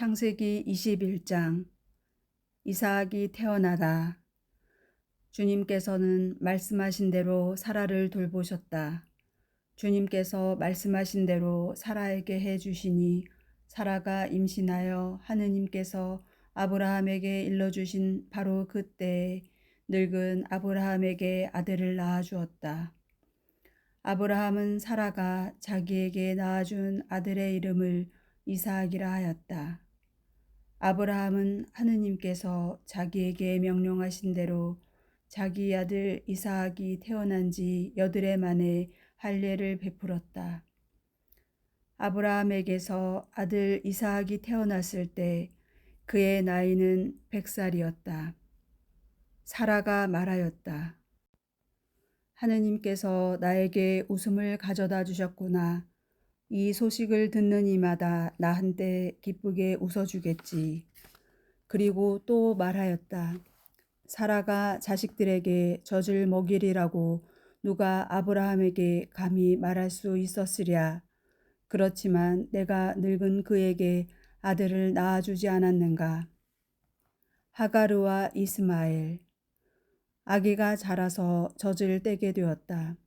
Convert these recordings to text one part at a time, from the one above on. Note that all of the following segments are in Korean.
창세기 21장. 이삭이 태어나다. 주님께서는 말씀하신 대로 사라를 돌보셨다. 주님께서 말씀하신 대로 사라에게 해주시니 사라가 임신하여 하느님께서 아브라함에게 일러주신 바로 그때에 늙은 아브라함에게 아들을 낳아주었다. 아브라함은 사라가 자기에게 낳아준 아들의 이름을 이삭이라 하였다. 아브라함은 하느님께서 자기에게 명령하신 대로 자기 아들 이삭이 태어난 지 8해 만에 할례를 베풀었다. 아브라함에게서 아들 이삭이 태어났을 때 그의 나이는 100살이었다. 사라가 말하였다. 하느님께서 나에게 웃음을 가져다 주셨구나. 이 소식을 듣는 이마다 나한테 기쁘게 웃어주겠지. 그리고 또 말하였다. 사라가 자식들에게 젖을 먹이리라고 누가 아브라함에게 감히 말할 수 있었으랴. 그렇지만 내가 늙은 그에게 아들을 낳아주지 않았는가. 하가르와 이스마엘. 아기가 자라서 젖을 떼게 되었다.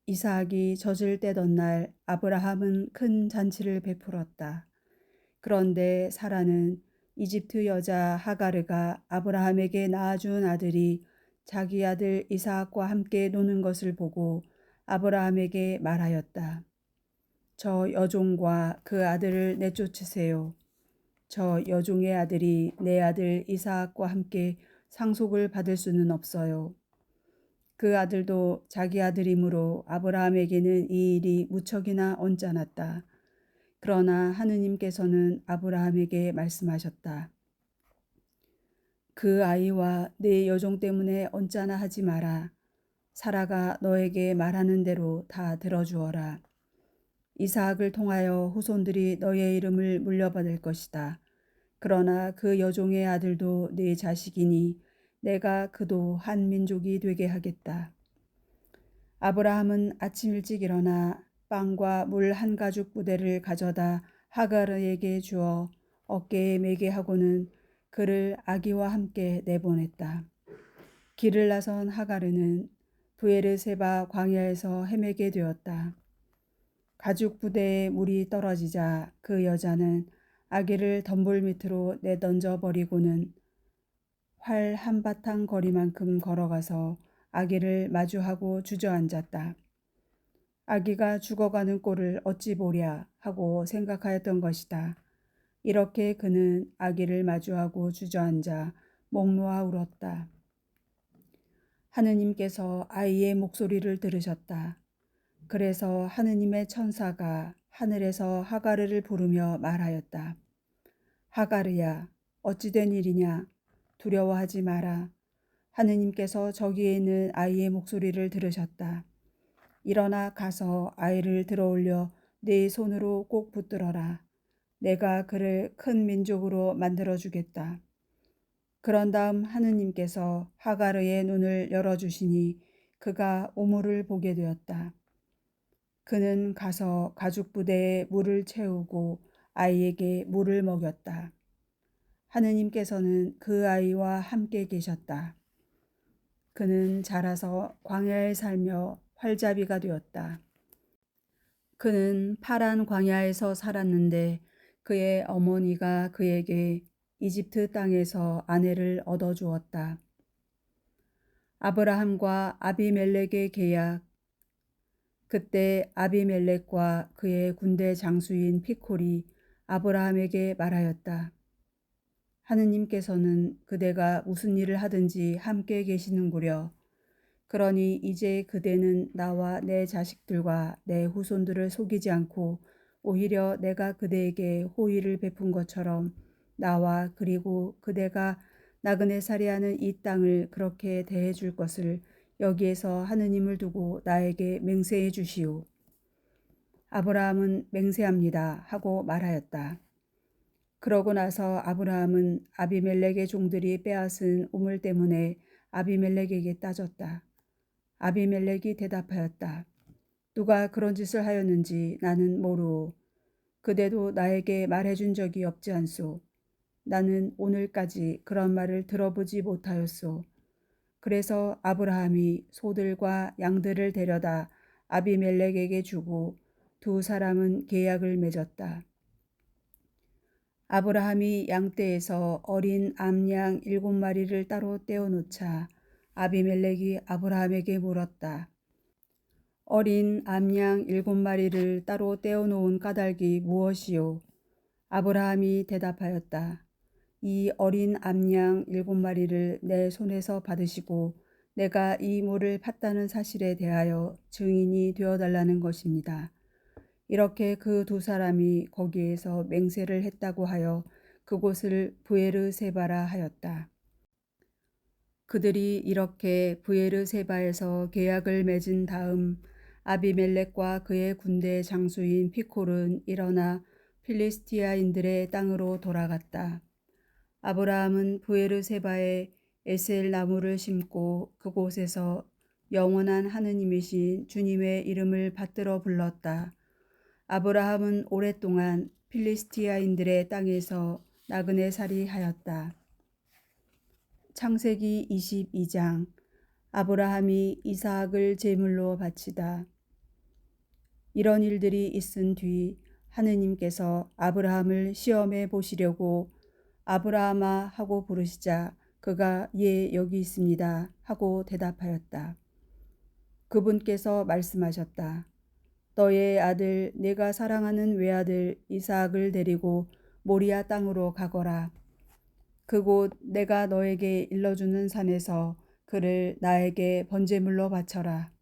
이삭이 젖을 떼던 날 아브라함은 큰 잔치를 베풀었다. 그런데 사라는 이집트 여자 하가르가 아브라함에게 낳아준 아들이 자기 아들 이삭과 함께 노는 것을 보고 아브라함에게 말하였다. 저 여종과 그 아들을 내쫓으세요. 저 여종의 아들이 내 아들 이삭과 함께 상속을 받을 수는 없어요. 그 아들도 자기 아들이므로 아브라함에게는 이 일이 무척이나 언짢았다. 그러나 하느님께서는 아브라함에게 말씀하셨다. 그 아이와 내 여종 때문에 언짢아 하지 마라. 사라가 너에게 말하는 대로 다 들어주어라. 이삭을 통하여 후손들이 너의 이름을 물려받을 것이다. 그러나 그 여종의 아들도 네 자식이니 내가 그도 한 민족이 되게 하겠다. 아브라함은 아침 일찍 일어나 빵과 물 한 가죽 부대를 가져다 하가르에게 주어 어깨에 매게 하고는 그를 아기와 함께 내보냈다. 길을 나선 하가르는 브에르세바 광야에서 헤매게 되었다. 가죽 부대에 물이 떨어지자 그 여자는 아기를 덤불 밑으로 내던져 버리고는 활 한바탕 거리만큼 걸어가서 아기를 마주하고 주저앉았다. 아기가 죽어가는 꼴을 어찌 보랴 하고 생각하였던 것이다. 이렇게 그는 아기를 마주하고 주저앉아 목 놓아 울었다. 하느님께서 아이의 목소리를 들으셨다. 그래서 하느님의 천사가 하늘에서 하가르를 부르며 말하였다. 하가르야, 어찌된 일이냐? 두려워하지 마라. 하느님께서 저기에 있는 아이의 목소리를 들으셨다. 일어나 가서 아이를 들어올려 네 손으로 꼭 붙들어라. 내가 그를 큰 민족으로 만들어주겠다. 그런 다음 하느님께서 하가르의 눈을 열어주시니 그가 우물을 보게 되었다. 그는 가서 가죽 부대에 물을 채우고 아이에게 물을 먹였다. 하느님께서는 그 아이와 함께 계셨다. 그는 자라서 광야에 살며 활자비가 되었다. 그는 파란 광야에서 살았는데 그의 어머니가 그에게 이집트 땅에서 아내를 얻어주었다. 아브라함과 아비멜렉의 계약. 그때 아비멜렉과 그의 군대 장수인 피콜이 아브라함에게 말하였다. 하느님께서는 그대가 무슨 일을 하든지 함께 계시는구려. 그러니 이제 그대는 나와 내 자식들과 내 후손들을 속이지 않고 오히려 내가 그대에게 호의를 베푼 것처럼 나와 그리고 그대가 나그네 살이하는 이 땅을 그렇게 대해 줄 것을 여기에서 하느님을 두고 나에게 맹세해 주시오. 아브라함은 맹세합니다 하고 말하였다. 그러고 나서 아브라함은 아비멜렉의 종들이 빼앗은 우물 때문에 아비멜렉에게 따졌다. 아비멜렉이 대답하였다. 누가 그런 짓을 하였는지 나는 모르오. 그대도 나에게 말해준 적이 없지 않소. 나는 오늘까지 그런 말을 들어보지 못하였소. 그래서 아브라함이 소들과 양들을 데려다 아비멜렉에게 주고 두 사람은 계약을 맺었다. 아브라함이 양떼에서 어린 암양 7마리를 따로 떼어놓자 아비멜렉이 아브라함에게 물었다. 어린 암양 7마리를 따로 떼어놓은 까닭이 무엇이요? 아브라함이 대답하였다. 이 어린 암양 7마리를 내 손에서 받으시고 내가 이 물을 팠다는 사실에 대하여 증인이 되어달라는 것입니다. 이렇게 그 두 사람이 거기에서 맹세를 했다고 하여 그곳을 브에르세바라 하였다. 그들이 이렇게 브에르세바에서 계약을 맺은 다음 아비멜렉과 그의 군대 장수인 피콜은 일어나 필리스티아인들의 땅으로 돌아갔다. 아브라함은 브에르세바에 에셀 나무를 심고 그곳에서 영원한 하느님이신 주님의 이름을 받들어 불렀다. 아브라함은 오랫동안 필리스티아인들의 땅에서 나그네 살이 하였다. 창세기 22장. 아브라함이 이삭을 제물로 바치다. 이런 일들이 있은 뒤 하느님께서 아브라함을 시험해 보시려고 아브라함아 하고 부르시자 그가 예 여기 있습니다 하고 대답하였다. 그분께서 말씀하셨다. 너의 아들 내가 사랑하는 외아들 이삭을 데리고 모리아 땅으로 가거라. 그곳 내가 너에게 일러주는 산에서 그를 나에게 번제물로 바쳐라.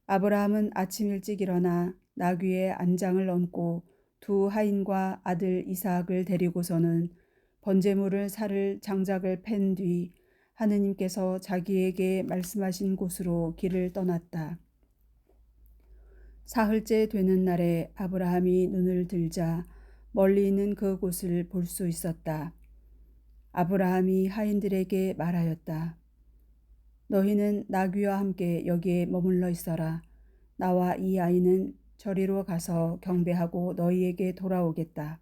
아브라함은 아침 일찍 일어나 나귀의 안장을 얹고 두 하인과 아들 이삭을 데리고서는 번제물을 살 장작을 팬 뒤 하느님께서 자기에게 말씀하신 곳으로 길을 떠났다. 사흘째 되는 날에 아브라함이 눈을 들자 멀리 있는 그곳을 볼 수 있었다. 아브라함이 하인들에게 말하였다. 너희는 나귀와 함께 여기에 머물러 있어라. 나와 이 아이는 저리로 가서 경배하고 너희에게 돌아오겠다.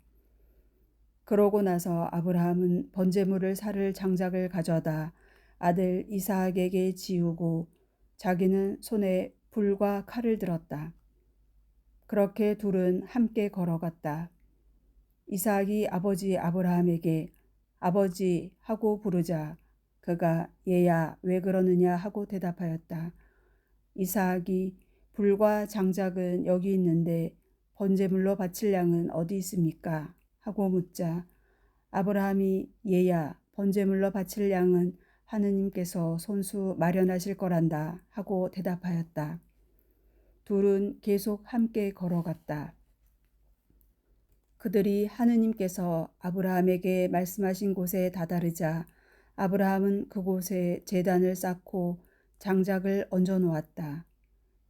그러고 나서 아브라함은 번제물을 살 장작을 가져다 아들 이삭에게 지우고 자기는 손에 불과 칼을 들었다. 그렇게 둘은 함께 걸어갔다. 이삭이 아버지 아브라함에게 아버지 하고 부르자 그가 얘야 왜 그러느냐 하고 대답하였다. 이삭이 불과 장작은 여기 있는데 번제물로 바칠 양은 어디 있습니까? 하고 묻자 아브라함이 얘야 번제물로 바칠 양은 하느님께서 손수 마련하실 거란다 하고 대답하였다. 둘은 계속 함께 걸어갔다. 그들이 하느님께서 아브라함에게 말씀하신 곳에 다다르자 아브라함은 그곳에 제단을 쌓고 장작을 얹어 놓았다.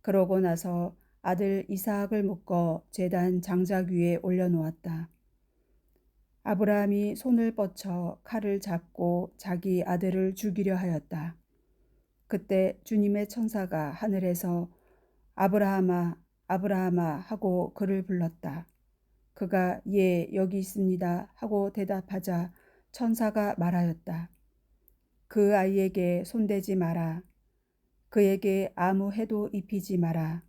그러고 나서 아들 이삭을 묶어 제단 장작 위에 올려 놓았다. 아브라함이 손을 뻗쳐 칼을 잡고 자기 아들을 죽이려 하였다. 그때 주님의 천사가 하늘에서 아브라함아 아브라함아 하고 그를 불렀다. 그가 예 여기 있습니다 하고 대답하자 천사가 말하였다. 그 아이에게 손대지 마라. 그에게 아무 해도 입히지 마라.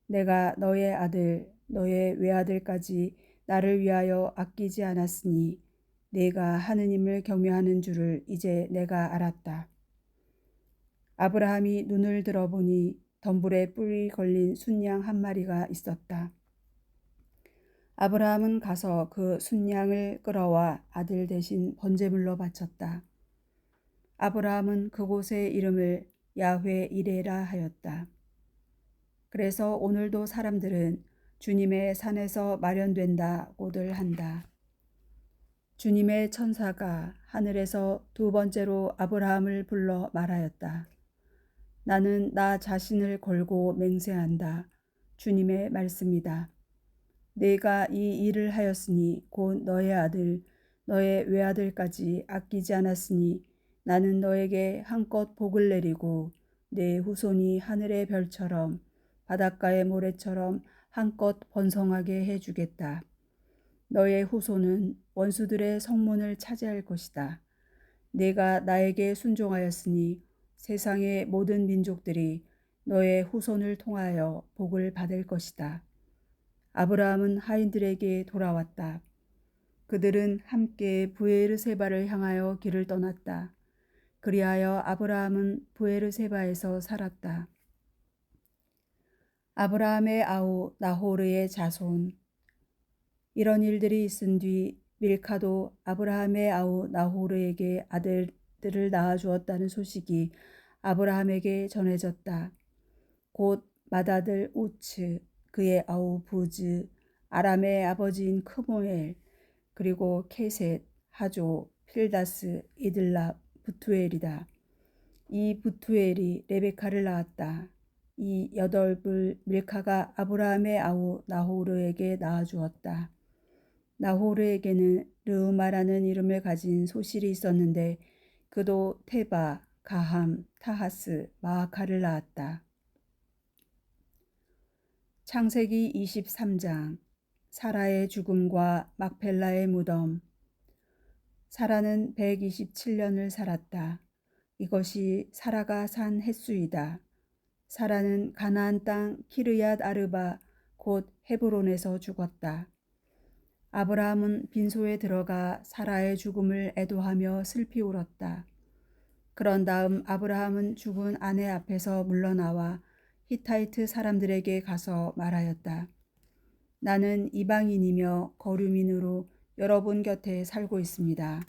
내가 너의 아들 너의 외아들까지 나를 위하여 아끼지 않았으니 내가 하느님을 경외하는 줄을 이제 내가 알았다. 아브라함이 눈을 들어보니 덤불에 뿔이 걸린 순양 한 마리가 있었다. 아브라함은 가서 그 순양을 끌어와 아들 대신 번제물로 바쳤다. 아브라함은 그곳의 이름을 야훼 이레라 하였다. 그래서 오늘도 사람들은 주님의 산에서 마련된다고들 한다. 주님의 천사가 하늘에서 두 번째로 아브라함을 불러 말하였다. 나는 나 자신을 걸고 맹세한다. 주님의 말씀이다. 내가 이 일을 하였으니 곧 너의 아들 너의 외아들까지 아끼지 않았으니 나는 너에게 한껏 복을 내리고 내 후손이 하늘의 별처럼 바닷가의 모래처럼 한껏 번성하게 해주겠다. 너의 후손은 원수들의 성문을 차지할 것이다. 네가 나에게 순종하였으니 세상의 모든 민족들이 너의 후손을 통하여 복을 받을 것이다. 아브라함은 하인들에게 돌아왔다. 그들은 함께 브에르세바를 향하여 길을 떠났다. 그리하여 아브라함은 브에르세바에서 살았다. 아브라함의 아우 나호르의 자손. 이런 일들이 있은 뒤 밀카도 아브라함의 아우 나호르에게 아들들을 낳아주었다는 소식이 아브라함에게 전해졌다. 곧 맏아들 우츠, 그의 아우 부즈, 아람의 아버지인 크모엘, 그리고 케셋, 하조, 필다스, 이들랍, 부투엘이다. 이 부투엘이 레베카를 낳았다. 이 여덟을 밀카가 아브라함의 아우 나호르에게 낳아주었다. 나호르에게는 르우마라는 이름을 가진 소실이 있었는데 그도 테바, 가함, 타하스, 마아카를 낳았다. 창세기 23장. 사라의 죽음과 막펠라의 무덤. 사라는 127년을 살았다. 이것이 사라가 산 햇수이다. 사라는 가나안 땅 키르얏 아르바 곧 헤브론에서 죽었다. 아브라함은 빈소에 들어가 사라의 죽음을 애도하며 슬피 울었다. 그런 다음 아브라함은 죽은 아내 앞에서 물러나와 히타이트 사람들에게 가서 말하였다. 나는 이방인이며 거류민으로 여러분 곁에 살고 있습니다.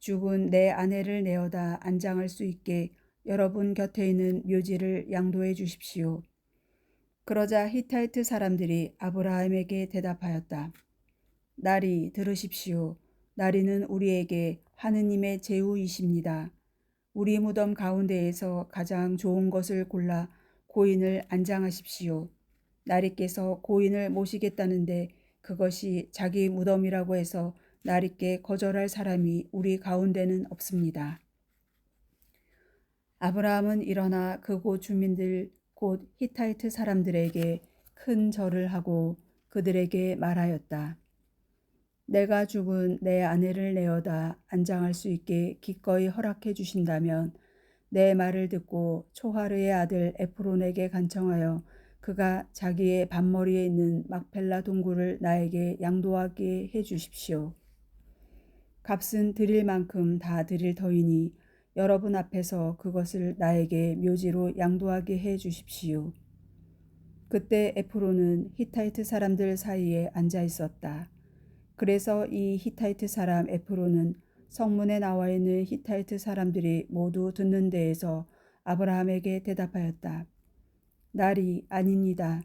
죽은 내 아내를 내어다 안장할 수 있게 여러분 곁에 있는 묘지를 양도해 주십시오. 그러자 히타이트 사람들이 아브라함에게 대답하였다. 나리 들으십시오. 나리는 우리에게 하느님의 제후이십니다. 우리 무덤 가운데에서 가장 좋은 것을 골라 고인을 안장하십시오. 나리께서 고인을 모시겠다는데 그것이 자기 무덤이라고 해서 나리께 거절할 사람이 우리 가운데는 없습니다. 아브라함은 일어나 그곳 주민들 곧 히타이트 사람들에게 큰 절을 하고 그들에게 말하였다. 내가 죽은 내 아내를 내어다 안장할 수 있게 기꺼이 허락해 주신다면 내 말을 듣고 초하르의 아들 에프론에게 간청하여 그가 자기의 반머리에 있는 막펠라 동굴을 나에게 양도하게 해 주십시오. 값은 드릴 만큼 다 드릴 터이니 여러분 앞에서 그것을 나에게 묘지로 양도하게 해 주십시오. 그때 에프론은 히타이트 사람들 사이에 앉아 있었다. 그래서 이 히타이트 사람 에프론은 성문에 나와 있는 히타이트 사람들이 모두 듣는 데에서 아브라함에게 대답하였다. 나리 아닙니다.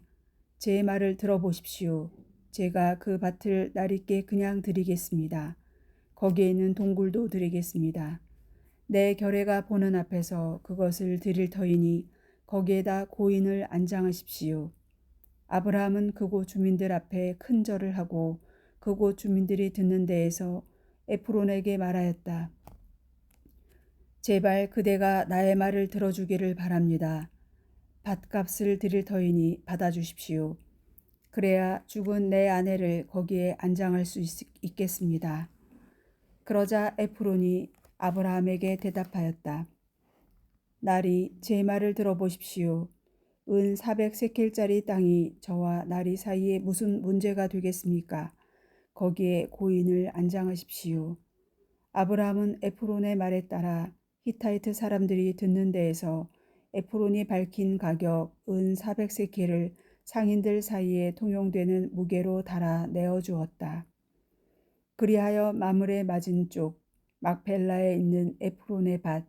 제 말을 들어보십시오. 제가 그 밭을 나리께 그냥 드리겠습니다. 거기에 있는 동굴도 드리겠습니다. 내 결례가 보는 앞에서 그것을 드릴 터이니 거기에다 고인을 안장하십시오. 아브라함은 그곳 주민들 앞에 큰 절을 하고 그곳 주민들이 듣는 데에서 에프론에게 말하였다. 제발 그대가 나의 말을 들어주기를 바랍니다. 밭값을 드릴 터이니 받아주십시오. 그래야 죽은 내 아내를 거기에 안장할 수 있겠습니다. 그러자 에프론이 아브라함에게 대답하였다. 나리 제 말을 들어보십시오. 은 400세켈짜리 땅이 저와 나리 사이에 무슨 문제가 되겠습니까? 거기에 고인을 안장하십시오. 아브라함은 에프론의 말에 따라 히타이트 사람들이 듣는 데에서 에프론이 밝힌 가격 은 400세켈을 상인들 사이에 통용되는 무게로 달아 내어주었다. 그리하여 마물의 맞은쪽 막펠라에 있는 에프론의 밭,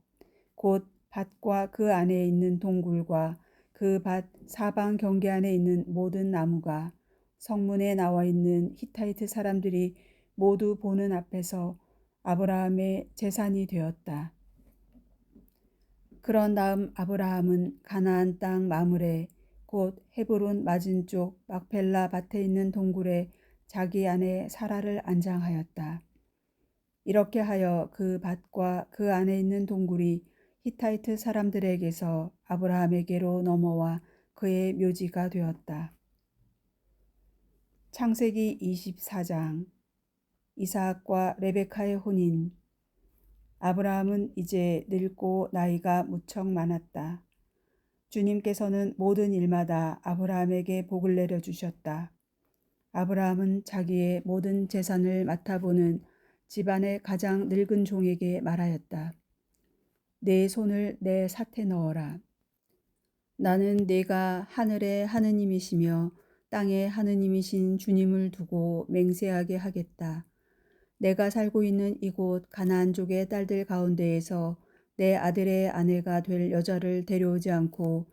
곧 밭과 그 안에 있는 동굴과 그 밭 사방 경계 안에 있는 모든 나무가 성문에 나와 있는 히타이트 사람들이 모두 보는 앞에서 아브라함의 재산이 되었다. 그런 다음 아브라함은 가나안 땅 마물에 곧 헤브론 맞은쪽 막펠라 밭에 있는 동굴에 자기 아내 사라를 안장하였다. 이렇게 하여 그 밭과 그 안에 있는 동굴이 히타이트 사람들에게서 아브라함에게로 넘어와 그의 묘지가 되었다. 창세기 24장. 이삭과 레베카의 혼인. 아브라함은 이제 늙고 나이가 무척 많았다. 주님께서는 모든 일마다 아브라함에게 복을 내려주셨다. 아브라함은 자기의 모든 재산을 맡아보는 집안의 가장 늙은 종에게 말하였다. 내 손을 내 삿에 넣어라. 나는 네가 하늘의 하느님이시며 땅의 하느님이신 주님을 두고 맹세하게 하겠다. 내가 살고 있는 이곳 가나안족의 딸들 가운데에서 내 아들의 아내가 될 여자를 데려오지 않고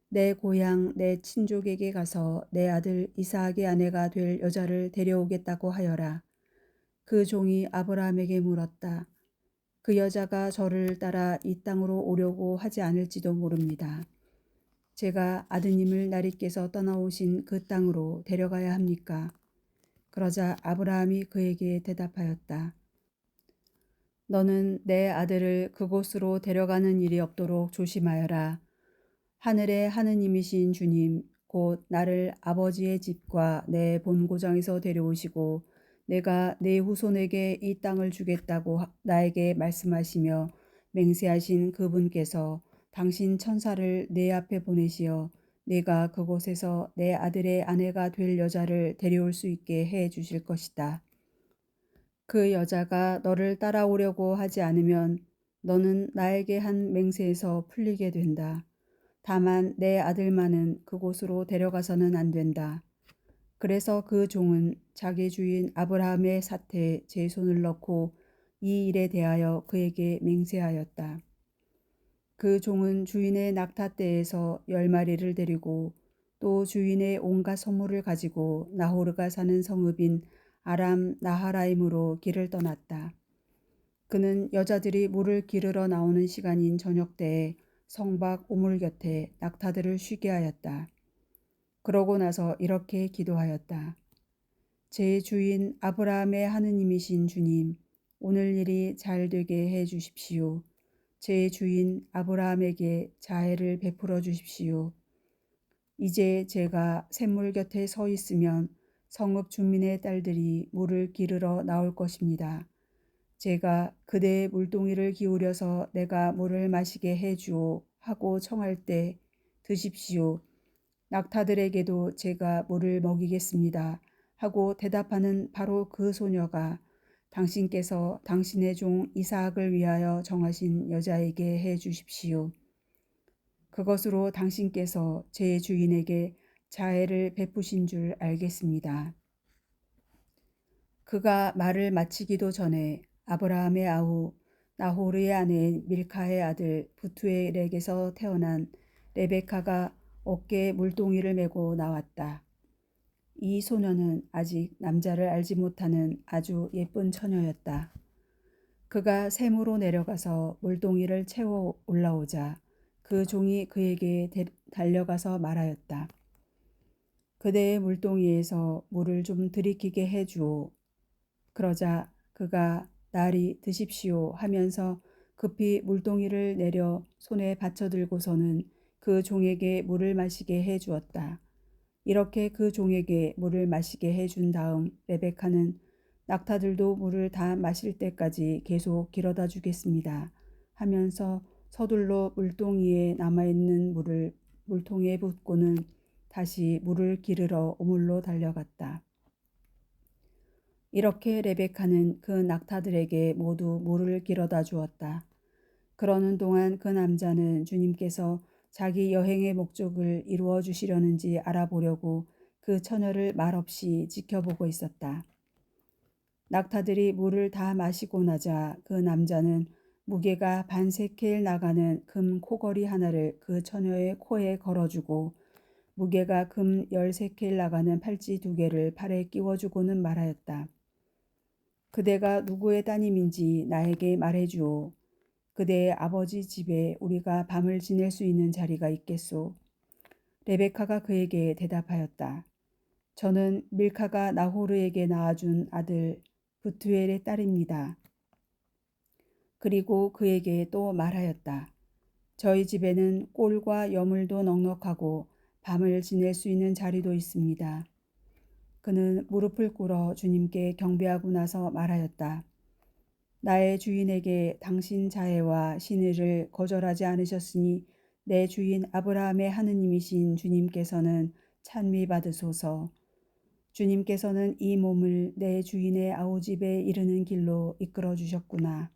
내 고향 내 친족에게 가서 내 아들 이삭의 아내가 될 여자를 데려오겠다고 하여라. 그 종이 아브라함에게 물었다. 그 여자가 저를 따라 이 땅으로 오려고 하지 않을지도 모릅니다. 제가 아드님을 나리께서 떠나오신 그 땅으로 데려가야 합니까? 그러자 아브라함이 그에게 대답하였다. 너는 내 아들을 그곳으로 데려가는 일이 없도록 조심하여라. 하늘의 하느님이신 주님, 곧 나를 아버지의 집과 내 본고장에서 데려오시고 내가 내 후손에게 이 땅을 주겠다고 나에게 말씀하시며 맹세하신 그분께서 당신 천사를 내 앞에 보내시어 내가 그곳에서 내 아들의 아내가 될 여자를 데려올 수 있게 해 주실 것이다. 그 여자가 너를 따라오려고 하지 않으면 너는 나에게 한 맹세에서 풀리게 된다. 다만 내 아들만은 그곳으로 데려가서는 안 된다. 그래서 그 종은 자기 주인 아브라함의 삿에 제 손을 넣고 이 일에 대하여 그에게 맹세하였다. 그 종은 주인의 낙타떼에서 10마리를 데리고 또 주인의 온갖 선물을 가지고 나호르가 사는 성읍인 아람 나하라임으로 길을 떠났다. 그는 여자들이 물을 기르러 나오는 시간인 저녁 때에 성박 우물 곁에 낙타들을 쉬게 하였다. 그러고 나서 이렇게 기도하였다. 제 주인 아브라함의 하느님이신 주님, 오늘 일이 잘 되게 해 주십시오. 제 주인 아브라함에게 자애를 베풀어 주십시오. 이제 제가 샘물 곁에 서 있으면 성읍 주민의 딸들이 물을 기르러 나올 것입니다. 제가 그대의 물동이를 기울여서 내가 물을 마시게 해주오 하고 청할 때 드십시오. 낙타들에게도 제가 물을 먹이겠습니다. 하고 대답하는 바로 그 소녀가 당신께서 당신의 종 이삭을 위하여 정하신 여자에게 해 주십시오. 그것으로 당신께서 제 주인에게 자애를 베푸신 줄 알겠습니다. 그가 말을 마치기도 전에 아브라함의 아우 나호르의 아내 밀카의 아들 부투엘에게서 태어난 레베카가 어깨에 물동이를 메고 나왔다. 이 소녀는 아직 남자를 알지 못하는 아주 예쁜 처녀였다. 그가 샘으로 내려가서 물동이를 채워 올라오자 그 종이 그에게 달려가서 말하였다. 그대의 물동이에서 물을 좀 들이키게 해주오. 그러자 그가 나리 드십시오 하면서 급히 물동이를 내려 손에 받쳐들고서는 그 종에게 물을 마시게 해 주었다. 이렇게 그 종에게 물을 마시게 해준 다음 레베카는 낙타들도 물을 다 마실 때까지 계속 길어다 주겠습니다 하면서 서둘러 물동이에 남아있는 물을 물통에 붓고는 다시 물을 기르러 우물로 달려갔다. 이렇게 레베카는 그 낙타들에게 모두 물을 길어다 주었다. 그러는 동안 그 남자는 주님께서 자기 여행의 목적을 이루어 주시려는지 알아보려고 그 처녀를 말없이 지켜보고 있었다. 낙타들이 물을 다 마시고 나자 그 남자는 무게가 반세켈 나가는 금 코걸이 하나를 그 처녀의 코에 걸어주고 무게가 금 10세켈 나가는 팔찌 2개를 팔에 끼워주고는 말하였다. 그대가 누구의 따님인지 나에게 말해주오. 그대의 아버지 집에 우리가 밤을 지낼 수 있는 자리가 있겠소. 레베카가 그에게 대답하였다. 저는 밀카가 나호르에게 낳아준 아들 부투엘의 딸입니다. 그리고 그에게 또 말하였다. 저희 집에는 꼴과 여물도 넉넉하고 밤을 지낼 수 있는 자리도 있습니다. 그는 무릎을 꿇어 주님께 경배하고 나서 말하였다. 나의 주인에게 당신 자애와 신의를 거절하지 않으셨으니 내 주인 아브라함의 하느님이신 주님께서는 찬미받으소서. 주님께서는 이 몸을 내 주인의 아우집에 이르는 길로 이끌어 주셨구나.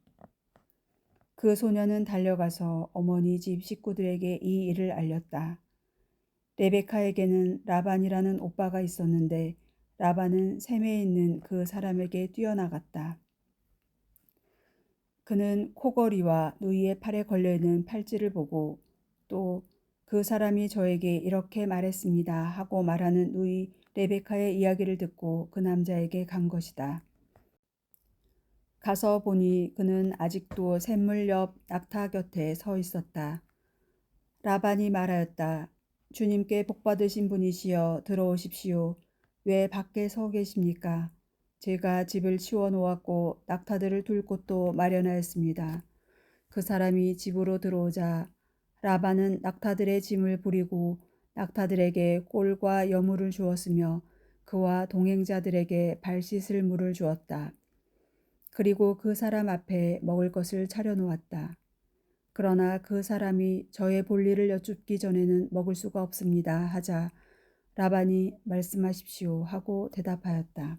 그 소녀는 달려가서 어머니 집 식구들에게 이 일을 알렸다. 레베카에게는 라반이라는 오빠가 있었는데 라반은 셈에 있는 그 사람에게 뛰어나갔다. 그는 코걸이와 누이의 팔에 걸려있는 팔찌를 보고 또 그 사람이 저에게 이렇게 말했습니다 하고 말하는 누이 레베카의 이야기를 듣고 그 남자에게 간 것이다. 가서 보니 그는 아직도 샘물 옆 낙타 곁에 서 있었다. 라반이 말하였다. 주님께 복받으신 분이시여 들어오십시오. 왜 밖에 서 계십니까? 제가 집을 치워 놓았고 낙타들을 둘 곳도 마련하였습니다. 그 사람이 집으로 들어오자 라반은 낙타들의 짐을 부리고 낙타들에게 꼴과 여물을 주었으며 그와 동행자들에게 발 씻을 물을 주었다. 그리고 그 사람 앞에 먹을 것을 차려놓았다. 그러나 그 사람이 저의 볼일을 여쭙기 전에는 먹을 수가 없습니다 하자 라반이 말씀하십시오 하고 대답하였다.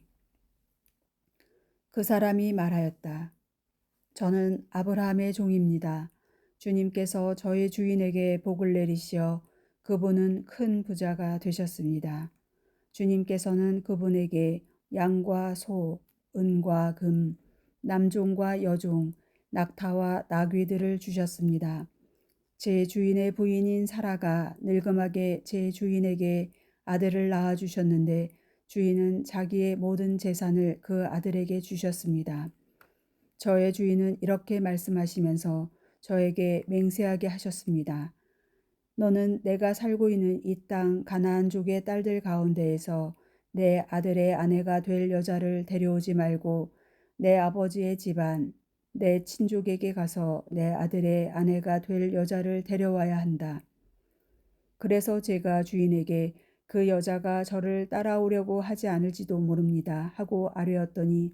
그 사람이 말하였다. 저는 아브라함의 종입니다. 주님께서 저희 주인에게 복을 내리시어 그분은 큰 부자가 되셨습니다. 주님께서는 그분에게 양과 소, 은과 금, 남종과 여종, 낙타와 나귀들을 주셨습니다. 제 주인의 부인인 사라가 늙음하게 제 주인에게 아들을 낳아 주셨는데 주인은 자기의 모든 재산을 그 아들에게 주셨습니다. 저의 주인은 이렇게 말씀하시면서 저에게 맹세하게 하셨습니다. 너는 내가 살고 있는 이 땅 가나안족의 딸들 가운데에서 내 아들의 아내가 될 여자를 데려오지 말고 내 아버지의 집안, 내 친족에게 가서 내 아들의 아내가 될 여자를 데려와야 한다. 그래서 제가 주인에게 그 여자가 저를 따라오려고 하지 않을지도 모릅니다 하고 아뢰었더니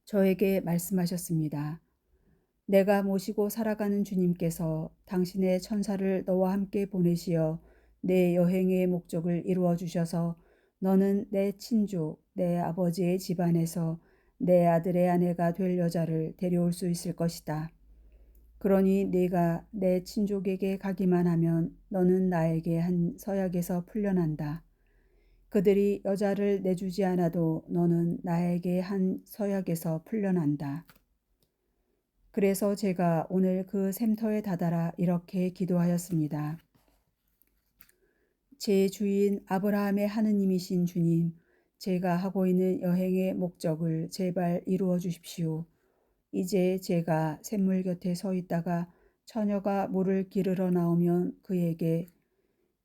저에게 말씀하셨습니다. 내가 모시고 살아가는 주님께서 당신의 천사를 너와 함께 보내시어 내 여행의 목적을 이루어 주셔서 너는 내 친족, 내 아버지의 집안에서 내 아들의 아내가 될 여자를 데려올 수 있을 것이다. 그러니 네가 내 친족에게 가기만 하면 너는 나에게 한 서약에서 풀려난다. 그들이 여자를 내주지 않아도 너는 나에게 한 서약에서 풀려난다. 그래서 제가 오늘 그 샘터에 다다라 이렇게 기도하였습니다. 제 주인 아브라함의 하느님이신 주님, 제가 하고 있는 여행의 목적을 제발 이루어 주십시오. 이제 제가 샘물 곁에 서 있다가 처녀가 물을 기르러 나오면 그에게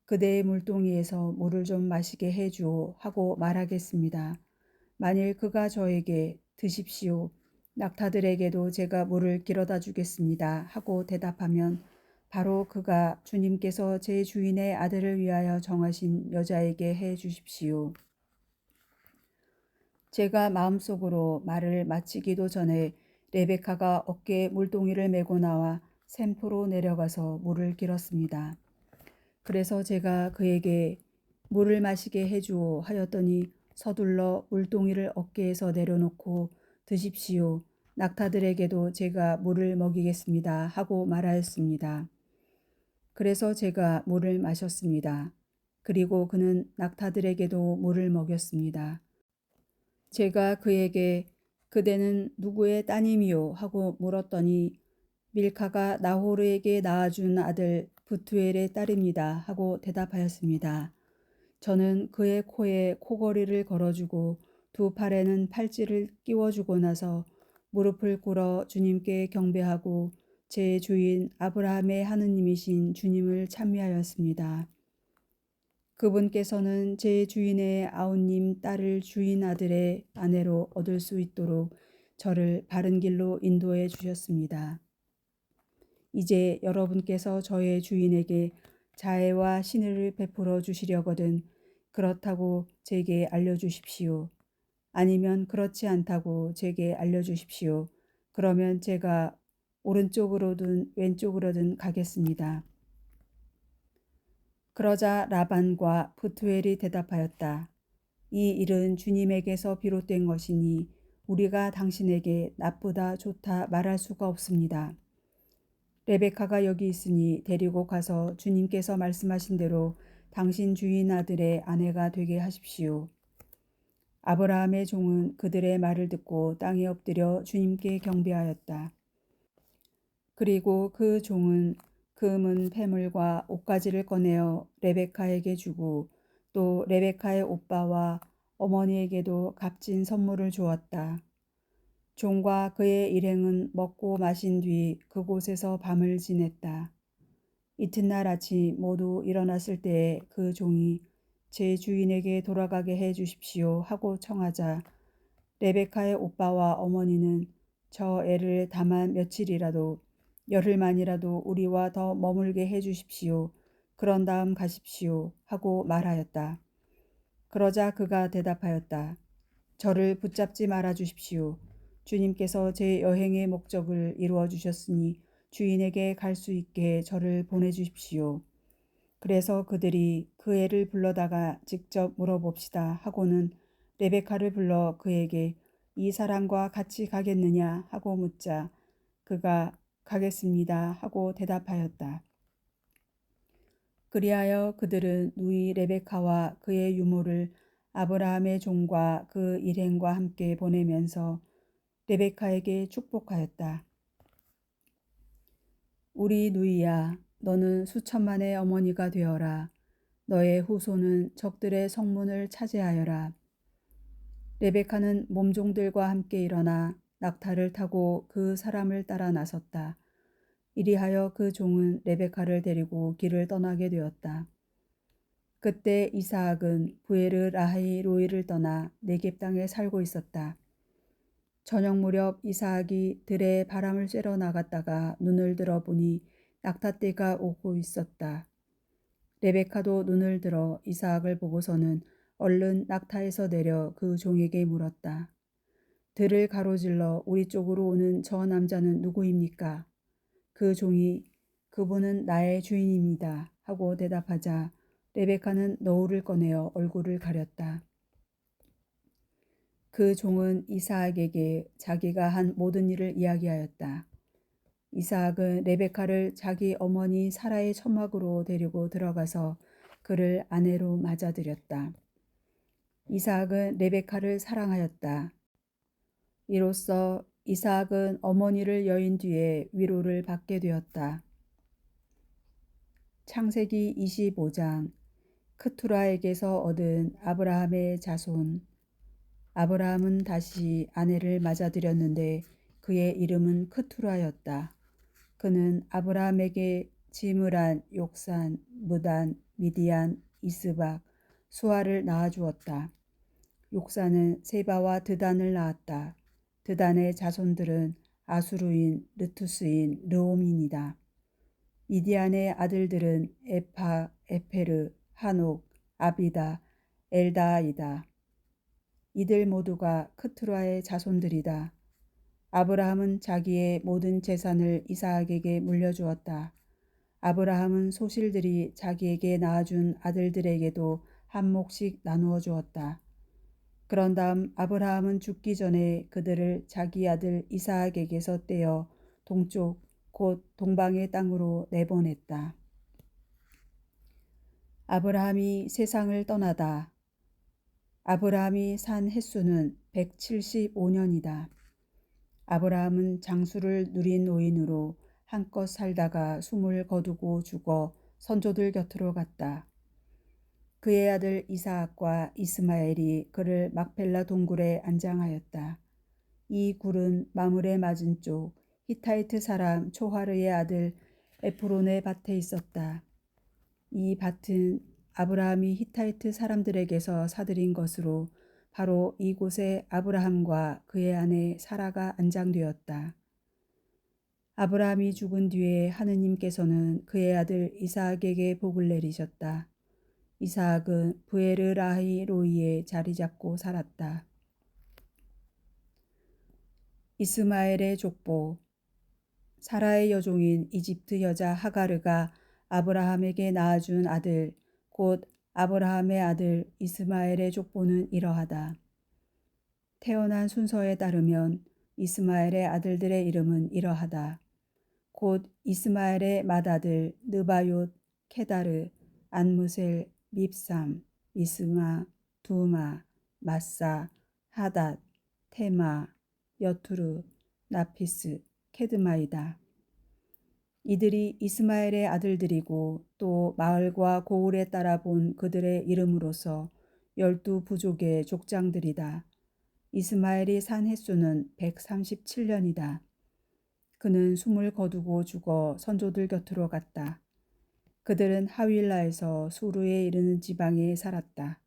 그대의 물동이에서 물을 좀 마시게 해주오 하고 말하겠습니다. 만일 그가 저에게 드십시오. 낙타들에게도 제가 물을 길어다 주겠습니다 하고 대답하면 바로 그가 주님께서 제 주인의 아들을 위하여 정하신 여자에게 해 주십시오. 제가 마음속으로 말을 마치기도 전에 레베카가 어깨에 물동이를 메고 나와 샘터로 내려가서 물을 길었습니다. 그래서 제가 그에게 물을 마시게 해주오 하였더니 서둘러 물동이를 어깨에서 내려놓고 드십시오. 낙타들에게도 제가 물을 먹이겠습니다 하고 말하였습니다. 그래서 제가 물을 마셨습니다. 그리고 그는 낙타들에게도 물을 먹였습니다. 제가 그에게 그대는 누구의 따님이요 하고 물었더니 밀카가 나호르에게 낳아준 아들 부투엘의 딸입니다 하고 대답하였습니다. 저는 그의 코에 코걸이를 걸어주고 두 팔에는 팔찌를 끼워주고 나서 무릎을 꿇어 주님께 경배하고 제 주인 아브라함의 하느님이신 주님을 찬미하였습니다. 그분께서는 제 주인의 아우님 딸을 주인 아들의 아내로 얻을 수 있도록 저를 바른 길로 인도해 주셨습니다. 이제 여러분께서 저의 주인에게 자애와 신의를 베풀어 주시려거든 그렇다고 제게 알려주십시오. 아니면 그렇지 않다고 제게 알려주십시오. 그러면 제가 오른쪽으로든 왼쪽으로든 가겠습니다. 그러자 라반과 부투엘이 대답하였다. 이 일은 주님에게서 비롯된 것이니 우리가 당신에게 나쁘다 좋다 말할 수가 없습니다. 레베카가 여기 있으니 데리고 가서 주님께서 말씀하신 대로 당신 주인 아들의 아내가 되게 하십시오. 아브라함의 종은 그들의 말을 듣고 땅에 엎드려 주님께 경배하였다. 그리고 그 종은 금은 패물과 옷가지를 꺼내어 레베카에게 주고 또 레베카의 오빠와 어머니에게도 값진 선물을 주었다. 종과 그의 일행은 먹고 마신 뒤 그곳에서 밤을 지냈다. 이튿날 아침 모두 일어났을 때에 그 종이 제 주인에게 돌아가게 해 주십시오 하고 청하자 레베카의 오빠와 어머니는 저 애를 다만 며칠이라도 열흘만이라도 우리와 더 머물게 해 주십시오. 그런 다음 가십시오 하고 말하였다. 그러자 그가 대답하였다. 저를 붙잡지 말아 주십시오. 주님께서 제 여행의 목적을 이루어 주셨으니 주인에게 갈 수 있게 저를 보내주십시오. 그래서 그들이 그 애를 불러다가 직접 물어봅시다 하고는 레베카를 불러 그에게 이 사람과 같이 가겠느냐 하고 묻자 그가 가겠습니다 하고 대답하였다. 그리하여 그들은 누이 레베카와 그의 유모를 아브라함의 종과 그 일행과 함께 보내면서 레베카에게 축복하였다. 우리 누이야, 너는 수천만의 어머니가 되어라. 너의 후손은 적들의 성문을 차지하여라. 레베카는 몸종들과 함께 일어나 낙타를 타고 그 사람을 따라 나섰다. 이리하여 그 종은 레베카를 데리고 길을 떠나게 되었다. 그때 이사학은 부에르 라하이 로이를 떠나 네겝 땅에 살고 있었다. 저녁 무렵 이사학이 들에 바람을 쐬러 나갔다가 눈을 들어보니 낙타떼가 오고 있었다. 레베카도 눈을 들어 이사학을 보고서는 얼른 낙타에서 내려 그 종에게 물었다. 들을 가로질러 우리 쪽으로 오는 저 남자는 누구입니까? 그 종이 그분은 나의 주인입니다 하고 대답하자 레베카는 너울을 꺼내어 얼굴을 가렸다. 그 종은 이사학에게 자기가 한 모든 일을 이야기하였다. 이사학은 레베카를 자기 어머니 사라의 처막으로 데리고 들어가서 그를 아내로 맞아들였다. 이사학은 레베카를 사랑하였다. 이로써 이사학은 어머니를 여인 뒤에 위로를 받게 되었다. 창세기 25장 크투라에게서 얻은 아브라함의 자손. 아브라함은 다시 아내를 맞아들였는데 그의 이름은 크투라였다. 그는 아브라함에게 지므란, 욕산, 무단, 미디안, 이스박, 수아를 낳아주었다. 욕산은 세바와 드단을 낳았다. 드단의 자손들은 아수르인, 르투스인, 르홈인이다. 미디안의 아들들은 에파, 에페르, 한옥, 아비다, 엘다이다. 이들 모두가 크투라의 자손들이다. 아브라함은 자기의 모든 재산을 이삭에게 물려주었다. 아브라함은 소실들이 자기에게 낳아준 아들들에게도 한 몫씩 나누어 주었다. 그런 다음 아브라함은 죽기 전에 그들을 자기 아들 이삭에게서 떼어 동쪽 곧 동방의 땅으로 내보냈다. 아브라함이 세상을 떠나다. 아브라함이 산 횟수는 175년이다. 아브라함은 장수를 누린 노인으로 한껏 살다가 숨을 거두고 죽어 선조들 곁으로 갔다. 그의 아들 이사학과 이스마엘이 그를 막펠라 동굴에 안장하였다. 이 굴은 마물의 맞은쪽 히타이트 사람 초하르의 아들 에프론의 밭에 있었다. 이 밭은 아브라함이 히타이트 사람들에게서 사들인 것으로 바로 이곳에 아브라함과 그의 아내 사라가 안장되었다. 아브라함이 죽은 뒤에 하느님께서는 그의 아들 이삭에게 복을 내리셨다. 이삭은 브에르라히로이에 자리 잡고 살았다. 이스마엘의 족보. 사라의 여종인 이집트 여자 하가르가 아브라함에게 낳아준 아들, 곧 아브라함의 아들 이스마엘의 족보는 이러하다. 태어난 순서에 따르면 이스마엘의 아들들의 이름은 이러하다. 곧 이스마엘의 맏아들 느바욤, 케다르, 안무셀, 밉삼, 미스마, 두마, 마사, 하닷, 테마, 여투르, 나피스, 케드마이다. 이들이 이스마엘의 아들들이고 또 마을과 고울에 따라 본 그들의 이름으로서 12부족의 족장들이다. 이스마엘이 산 횟수는 137년이다. 그는 숨을 거두고 죽어 선조들 곁으로 갔다. 그들은 하윌라에서 수르에 이르는 지방에 살았다.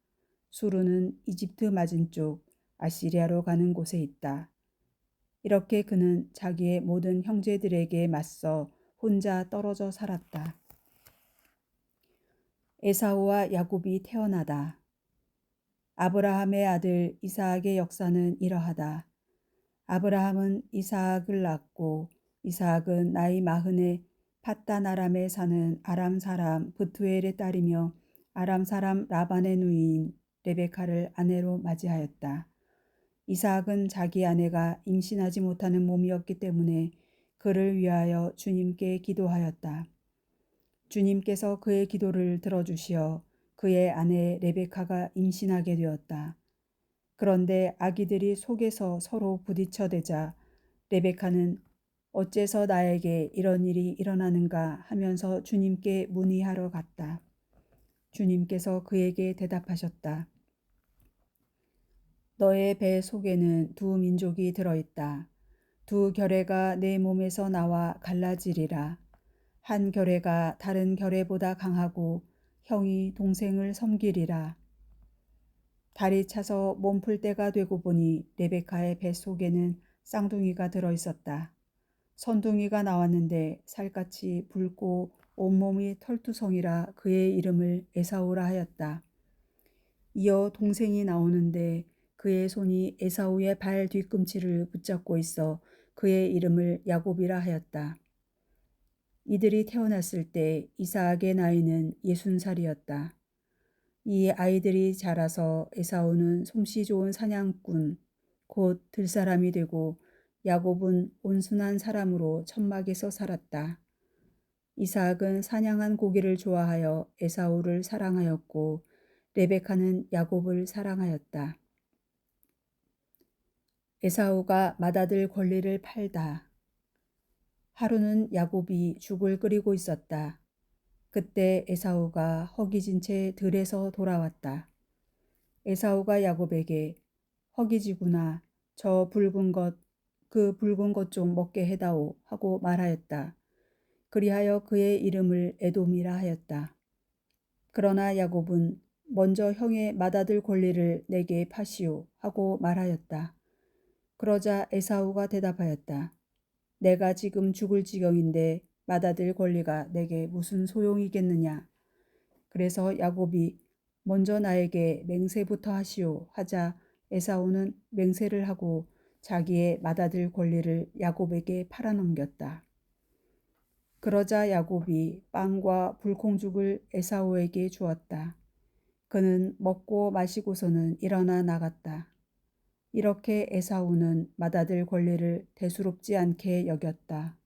수르는 이집트 맞은쪽 아시리아로 가는 곳에 있다. 이렇게 그는 자기의 모든 형제들에게 맞서 혼자 떨어져 살았다. 에사우와 야곱이 태어나다. 아브라함의 아들 이삭의 역사는 이러하다. 아브라함은 이삭을 낳고 이삭은 나이 40에 팟단 아람에 사는 아람 사람 브투엘의 딸이며 아람 사람 라반의 누이인 레베카를 아내로 맞이하였다. 이삭은 자기 아내가 임신하지 못하는 몸이었기 때문에 그를 위하여 주님께 기도하였다. 주님께서 그의 기도를 들어주시어 그의 아내 레베카가 임신하게 되었다. 그런데 아기들이 속에서 서로 부딪혀대자 레베카는 어째서 나에게 이런 일이 일어나는가 하면서 주님께 문의하러 갔다. 주님께서 그에게 대답하셨다. 너의 배 속에는 두 민족이 들어있다. 두 결애가 내 몸에서 나와 갈라지리라. 한 결애가 다른 결애보다 강하고 형이 동생을 섬기리라. 달이 차서 몸풀 때가 되고 보니 레베카의 뱃속에는 쌍둥이가 들어있었다. 선둥이가 나왔는데 살갗이 붉고 온몸이 털투성이라 그의 이름을 에사우라 하였다. 이어 동생이 나오는데 그의 손이 에사우의 발 뒤꿈치를 붙잡고 있어 그의 이름을 야곱이라 하였다. 이들이 태어났을 때 이삭의 나이는 60살이었다. 이 아이들이 자라서 에사우는 솜씨 좋은 사냥꾼, 곧 들사람이 되고 야곱은 온순한 사람으로 천막에서 살았다. 이삭은 사냥한 고기를 좋아하여 에사우를 사랑하였고 레베카는 야곱을 사랑하였다. 에사우가 맏아들 권리를 팔다. 하루는 야곱이 죽을 끓이고 있었다. 그때 에사우가 허기진 채 들에서 돌아왔다. 에사우가 야곱에게 허기지구나. 저 붉은 것, 그 붉은 것 좀 먹게 해다오 하고 말하였다. 그리하여 그의 이름을 에돔이라 하였다. 그러나 야곱은 먼저 형의 맏아들 권리를 내게 파시오 하고 말하였다. 그러자 에사우가 대답하였다. 내가 지금 죽을 지경인데 맏아들 권리가 내게 무슨 소용이겠느냐. 그래서 야곱이 먼저 나에게 맹세부터 하시오 하자 에사우는 맹세를 하고 자기의 맏아들 권리를 야곱에게 팔아넘겼다. 그러자 야곱이 빵과 불콩죽을 에사우에게 주었다. 그는 먹고 마시고서는 일어나 나갔다. 이렇게 에사우는 맏아들 권리를 대수롭지 않게 여겼다.